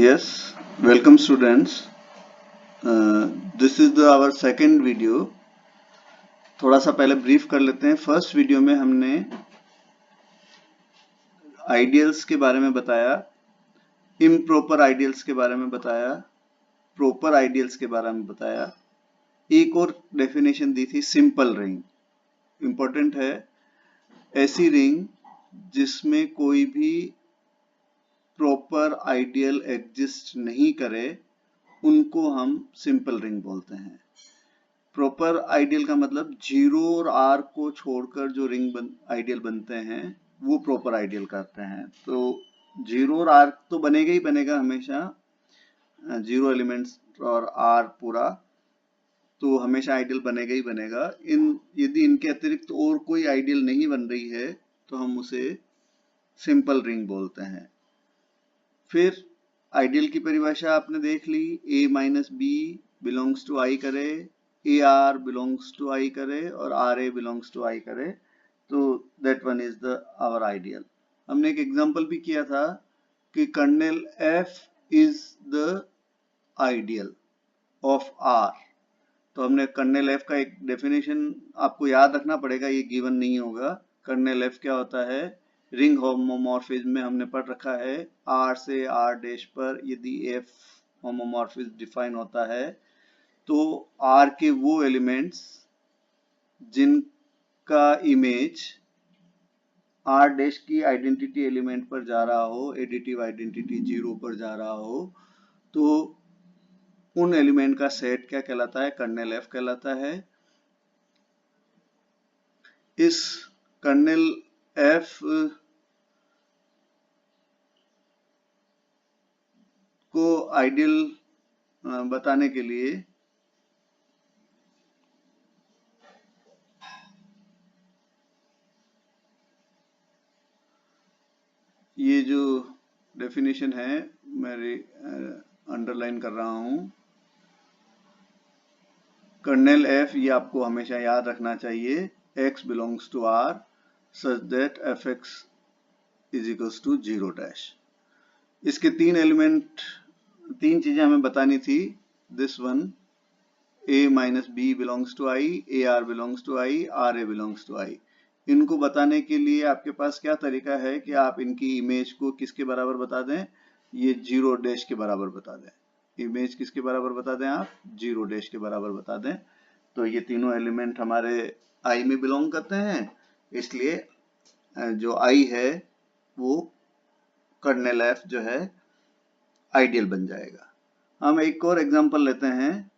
Yes, welcome students. This is our second video. थोड़ा सा पहले ब्रीफ कर लेते हैं। फर्स्ट वीडियो में हमने आइडियल्स के बारे में बताया, इम्प्रॉपर आइडियल्स के बारे में बताया, प्रॉपर आइडियल्स के बारे में बताया। एक और डेफिनेशन दी थी सिंपल रिंग। इम्पोर्टेंट है, ऐसी रिंग जिसमें कोई भी प्रॉपर आइडियल एग्जिस्ट नहीं करे उनको हम सिंपल रिंग बोलते हैं। प्रॉपर आइडियल का मतलब जीरो और आर को छोड़कर जो रिंग आइडियल बनते हैं वो प्रॉपर आइडियल कहते हैं। तो जीरो और आर तो बनेगा ही बनेगा हमेशा, जीरो एलिमेंट्स और आर पूरा तो हमेशा आइडियल बनेगा ही बनेगा। यदि इनके अतिरिक्त और कोई आइडियल नहीं बन रही है तो हम उसे सिंपल रिंग बोलते हैं। फिर आइडियल की परिभाषा आपने देख ली, a minus B belongs to I करे, A R belongs to I करे और R A belongs to I करे, तो that one is the our ideal. हमने एक एग्जांपल भी किया था कि kernel F is the ideal of R. तो हमने कर्नेल एफ का एक डेफिनेशन आपको याद रखना पड़ेगा, ये गिवन नहीं होगा। कर्नेल एफ क्या होता है? रिंग होमोमॉर्फिज्म में हमने पढ़ रखा है, आर से आर डैश पर यदि एफ होमोमॉर्फिज्म डिफाइन होता है तो आर के वो एलिमेंट्स जिनका इमेज आर डैश की आइडेंटिटी एलिमेंट पर जा रहा हो, एडिटिव आइडेंटिटी 0 पर जा रहा हो, तो उन एलिमेंट का सेट क्या कहलाता है? कर्नेल एफ कहलाता है। इस कर्नेल एफ को आइडियल बताने के लिए ये जो डेफिनेशन है मैं अंडरलाइन कर रहा हूं, कर्नेल एफ, ये आपको हमेशा याद रखना चाहिए, x belongs to r such that fx is equals to 0 dash. इसके तीन चीजें हमें बतानी थी। This one, a minus B belongs to I, A R belongs to I, R A belongs to I. इनको बताने के लिए आपके पास क्या तरीका है कि आप इनकी इमेज को किसके बराबर बता दें? ये 0 डैश के बराबर बता दें। इमेज किसके बराबर बता दें आप? 0 डैश के बराबर बता दें। तो ये तीनों एलिमेंट हमारे आई में बिलोंग करते हैं, इसलिए जो आई है वो कर्नेल एफ जो है आइडियल बन जाएगा। हम एक और एग्जांपल लेते हैं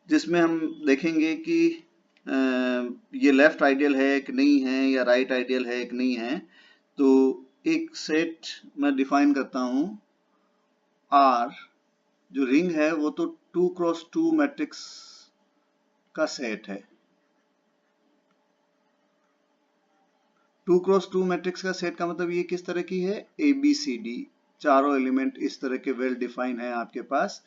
जिसमें हम देखेंगे कि ये लेफ्ट आइडियल है कि नहीं है या राइट आइडियल है कि नहीं है। तो एक सेट मैं डिफाइन करता हूं, आर जो रिंग है वो तो 2x2 मैट्रिक्स का सेट है। 2x2 मैट्रिक्स का सेट का मतलब ये किस तरह की है? ABCD, चारों एलिमेंट इस तरह के वेल डिफाइन है आपके पास।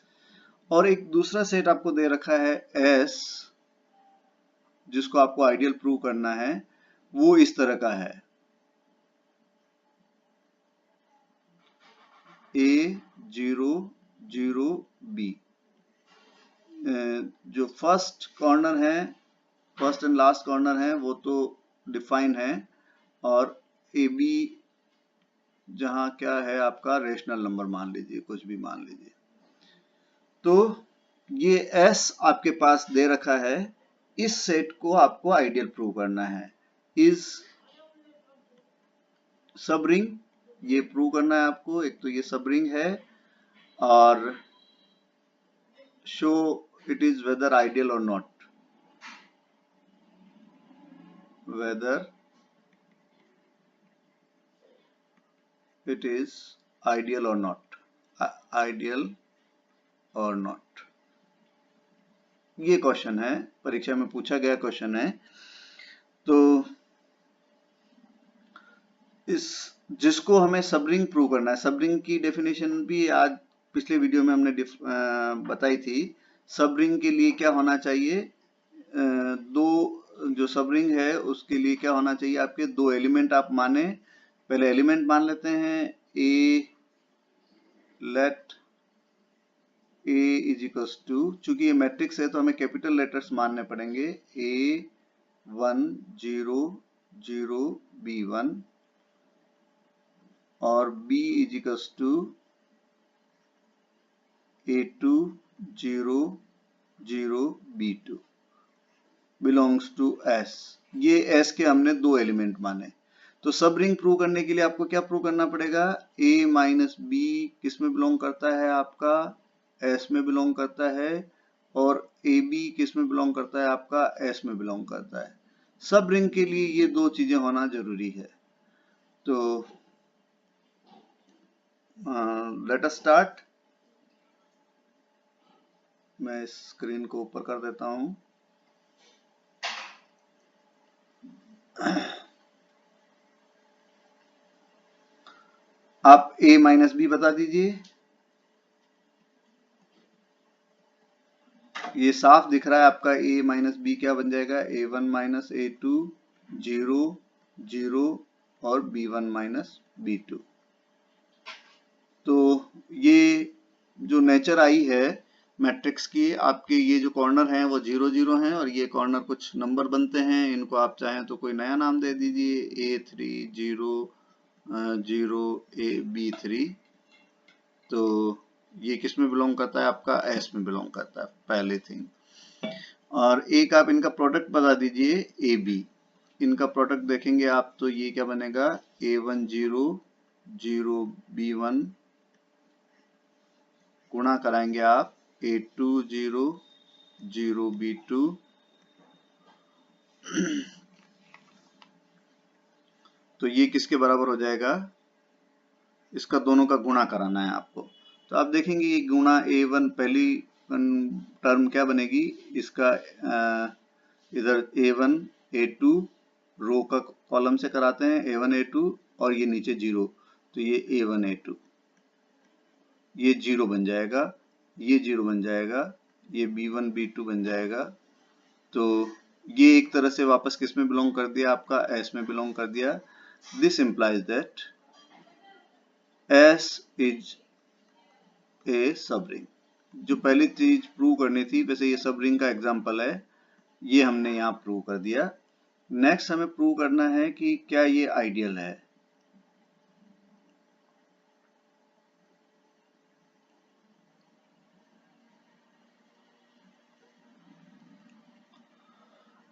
और एक दूसरा सेट आपको दे रखा है S, जिसको आपको आइडियल प्रूव करना है, वो इस तरह का है, A0 0 B। जो फर्स्ट कॉर्नर है, फर्स्ट एंड लास्ट कॉर्नर है वो तो डिफाइन है, और AB जहां क्या है आपका रेशनल नंबर मान लीजिए, कुछ भी मान लीजिए। तो ये S आपके पास दे रखा है, इस सेट को आपको आइडियल प्रूव करना है। इज सब रिंग, ये प्रूव करना है आपको। एक तो ये सब रिंग है और show it is whether ideal और not, whether it is ideal और नॉट, आइडियल और नॉट। ये क्वेश्चन है, परीक्षा में पूछा गया क्वेश्चन है। तो इस जिसको हमें सबरिंग प्रूव करना है, सबरिंग की डेफिनेशन भी आज पिछले वीडियो में हमने बताई थी। सबरिंग के लिए क्या होना चाहिए? दो, जो सबरिंग है उसके लिए क्या होना चाहिए? आपके दो एलिमेंट आप माने, पहले एलिमेंट मान लेते हैं A, let A is equals to, चूंकि ये मैट्रिक्स है तो हमें कैपिटल लेटर्स मानने पड़ेंगे, A1 0 0 B1 और B is equals to A2 0 0 B2 belongs to S। ये S के हमने दो एलिमेंट माने। तो सब रिंग प्रूव करने के लिए आपको क्या प्रूव करना पड़ेगा, A माइनस बी किस में बिलोंग करता है, आपका S में बिलोंग करता है, और AB किस में बिलोंग करता है, आपका S में बिलोंग करता है। सब रिंग के लिए ये दो चीजें होना जरूरी है। तो लेट अस स्टार्ट। मैं इस स्क्रीन को ऊपर कर देता हूं। आप A माइनस बी बता दीजिए। ये साफ दिख रहा है आपका A माइनस बी क्या बन जाएगा, A1 माइनस A2 0 0 और B1 माइनस B2। तो ये जो नेचर आई है मैट्रिक्स की, आपके ये जो कॉर्नर हैं वो 0 0 हैं और ये कॉर्नर कुछ नंबर बनते हैं। इनको आप चाहें तो कोई नया नाम दे दीजिए, A3 0 0 B3। तो ये किस में बिलोंग करता है, आपका S में बिलोंग करता है, पहले थिंग। और एक आप इनका प्रोडक्ट बता दीजिए AB। इनका प्रोडक्ट देखेंगे आप तो ये क्या बनेगा, A1 0 0 B1 गुणा कराएंगे आप A2 0 0 B2 तो ये किसके बराबर हो जाएगा, इसका दोनों का गुणा कराना है आपको। तो आप देखेंगे ये गुणा A1 पहली टर्म क्या बनेगी इसका, इधर A1 A2 रो का कॉलम से कराते हैं, A1 A2 और ये नीचे 0, तो ये A1 A2, ये 0 बन जाएगा, ये 0 बन जाएगा, ये B1 B2 बन जाएगा। तो ये एक तरह से वापस किस में बिलोंग कर दिया, आपका S में बिलोंग कर दिया। This implies that S is a सब रिंग। जो पहली चीज प्रूव करनी थी, वैसे ये सब रिंग का एग्जांपल है, ये हमने यहाँ प्रूव कर दिया। नेक्स्ट हमें प्रूव करना है कि क्या ये आइडियल है।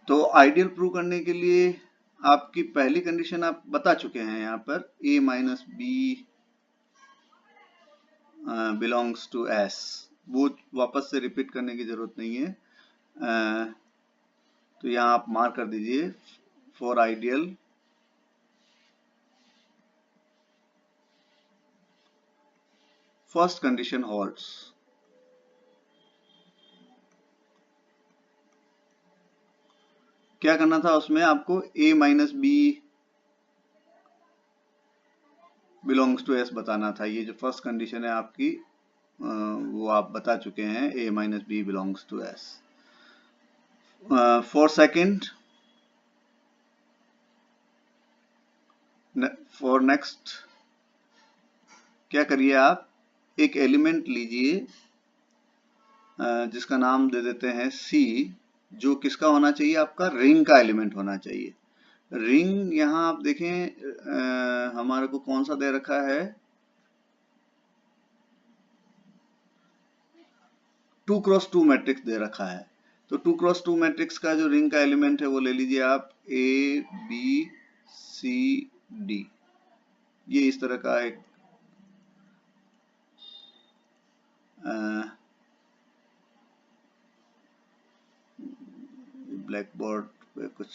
तो आइडियल प्रूव करने के लिए आपकी पहली कंडीशन आप बता चुके हैं यहाँ पर, A minus B belongs to S, वो वापस से रिपीट करने की जरूरत नहीं है। तो यहाँ आप मार्क कर दीजिए for ideal first condition holds. क्या करना था उसमें, आपको A minus B belongs to S बताना था। ये जो फर्स्ट कंडीशन है आपकी वो आप बता चुके हैं, A minus B belongs to S। For second, for next क्या करिए आप, एक एलिमेंट लीजिए जिसका नाम दे देते हैं C, जो किसका होना चाहिए, आपका रिंग का एलिमेंट होना चाहिए। रिंग यहाँ आप देखें हमारे को कौन सा दे रखा है, 2x2 मैट्रिक्स दे रखा है। तो 2x2 मैट्रिक्स का जो रिंग का एलिमेंट है वो ले लीजिए आप A B C D। ये इस तरह का एक ब्लैक बोर्ड पे कुछ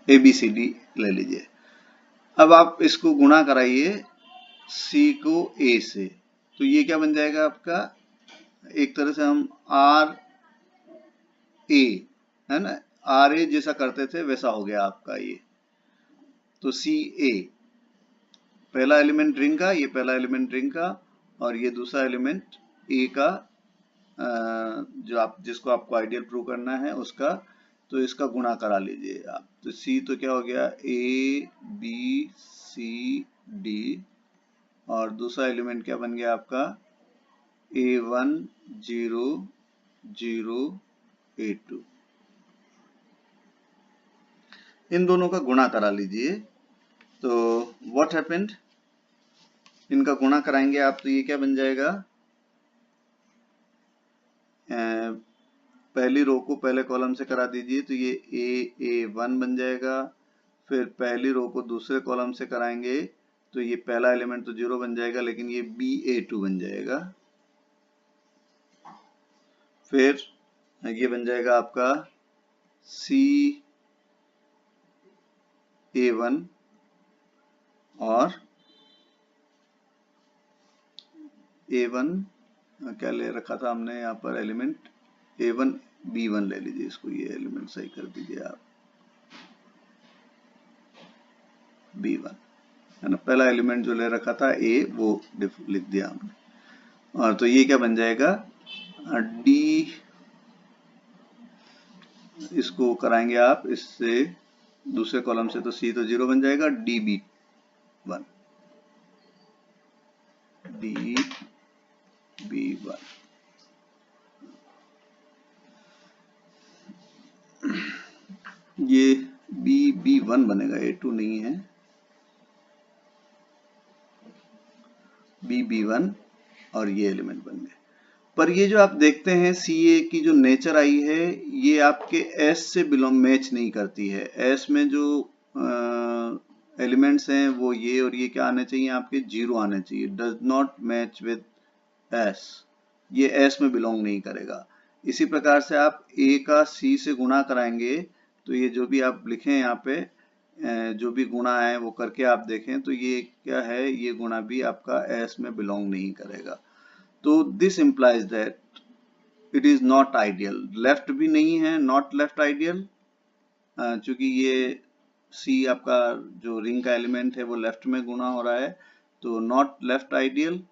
ABCD ले लीजिए। अब आप इसको गुणा कराइए C को A से, तो ये क्या बन जाएगा आपका, एक तरह से हम RA है ना, RA जैसा करते थे वैसा हो गया आपका ये। तो CA पहला एलिमेंट रिंग का, ये पहला एलिमेंट रिंग का और ये दूसरा एलिमेंट A का जो आप जिसको आपको आइडियल प्रूव करना है उसका, तो इसका गुणा करा लीजिए आप। तो सी तो क्या हो गया, ए बी सी डी, और दूसरा एलिमेंट क्या बन गया आपका, A1 0 0 A2। इन दोनों का गुणा करा लीजिए। तो व्हाट हैपेंड, इनका गुणा कराएंगे आप तो ये क्या बन जाएगा, पहली रो को पहले कॉलम से करा दीजिए तो ये A1 बन जाएगा। फिर पहली रो को दूसरे कॉलम से कराएंगे तो ये पहला एलिमेंट तो 0 बन जाएगा, लेकिन ये BA2 बन जाएगा। फिर ये बन जाएगा आपका CA1 और A1 क्या ले रखा था हमने यहाँ पर एलिमेंट, A1 B1 ले लीजिए इसको, ये एलिमेंट सही कर दीजिए आप, B1 है ना, पहला एलिमेंट जो ले रखा था A वो लिख दिया हमने। और तो ये क्या बन जाएगा, D, इसको कराएंगे आप इससे दूसरे कॉलम से तो C तो 0 बन जाएगा, DB1 DB1। ये BB1 बनेगा, A2 नहीं है, BB1 और ये एलिमेंट बन गए। पर ये जो आप देखते हैं CA की जो नेचर आई है, ये आपके S से बिलोंग मैच नहीं करती है। S में जो एलिमेंट्स हैं वो ये और ये क्या आने चाहिए, आपके 0 आने चाहिए, does not match with S, ये S में बिलोंग नहीं करेगा। इसी प्रकार से आप A का C से गुणा कराएंगे तो ये जो भी आप लिखें यहाँ पे, जो भी गुणा है वो करके आप देखें तो ये क्या है, ये गुणा भी आपका S में बिलोंग नहीं करेगा। तो this implies that it is not ideal, left भी नहीं है, नॉट लेफ्ट आइडियल, चूंकि ये C आपका जो रिंग का एलिमेंट है वो लेफ्ट में गुणा हो रहा है, तो नॉट लेफ्ट आइडियल।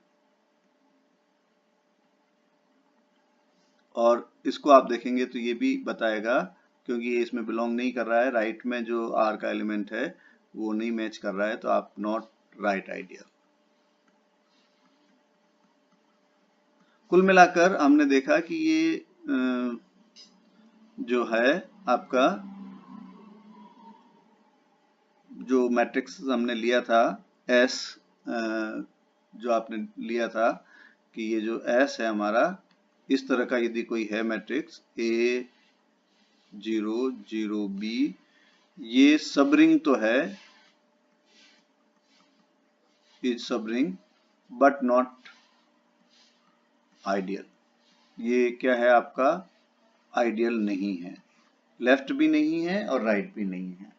और इसको आप देखेंगे तो ये भी बताएगा, क्योंकि ये इसमें बिलोंग नहीं कर रहा है, राइट में जो R का एलिमेंट है वो नहीं मैच कर रहा है, तो आप नॉट राइट आइडियल। कुल मिलाकर हमने देखा कि ये जो है आपका जो मैट्रिक्स हमने लिया था S, जो आपने लिया था कि ये जो S है हमारा, इस तरह का यदि कोई है मैट्रिक्स A 0 0 B, ये सब रिंग तो है, इज सब रिंग बट नॉट आइडियल। ये क्या है आपका, आइडियल नहीं है, लेफ्ट भी नहीं है और राइट भी नहीं है।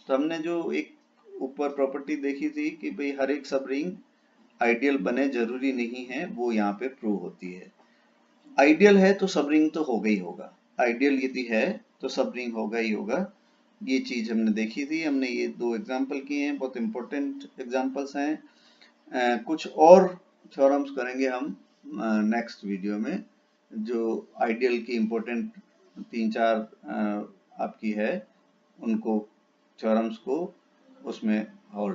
तो हमने जो एक ऊपर प्रॉपर्टी देखी थी कि भाई हर एक सब रिंग आइडियल बने जरूरी नहीं है, वो यहाँ पे प्रूव होती है। आइडियल है तो सब रिंग तो होगा ही होगा, आइडियल यदि है तो सब रिंग होगा ही होगा। ये चीज हमने देखी थी, हमने ये 2 एग्जाम्पल किए हैं, बहुत इंपॉर्टेंट एग्जाम्पल्स हैं। कुछ और थ्योरम्स करेंगे हम नेक्स्ट वीडियो में, जो आइडियल की इंपॉर्टेंट 3-4 आपकी है, उनको थ्योरम्स को उसमें और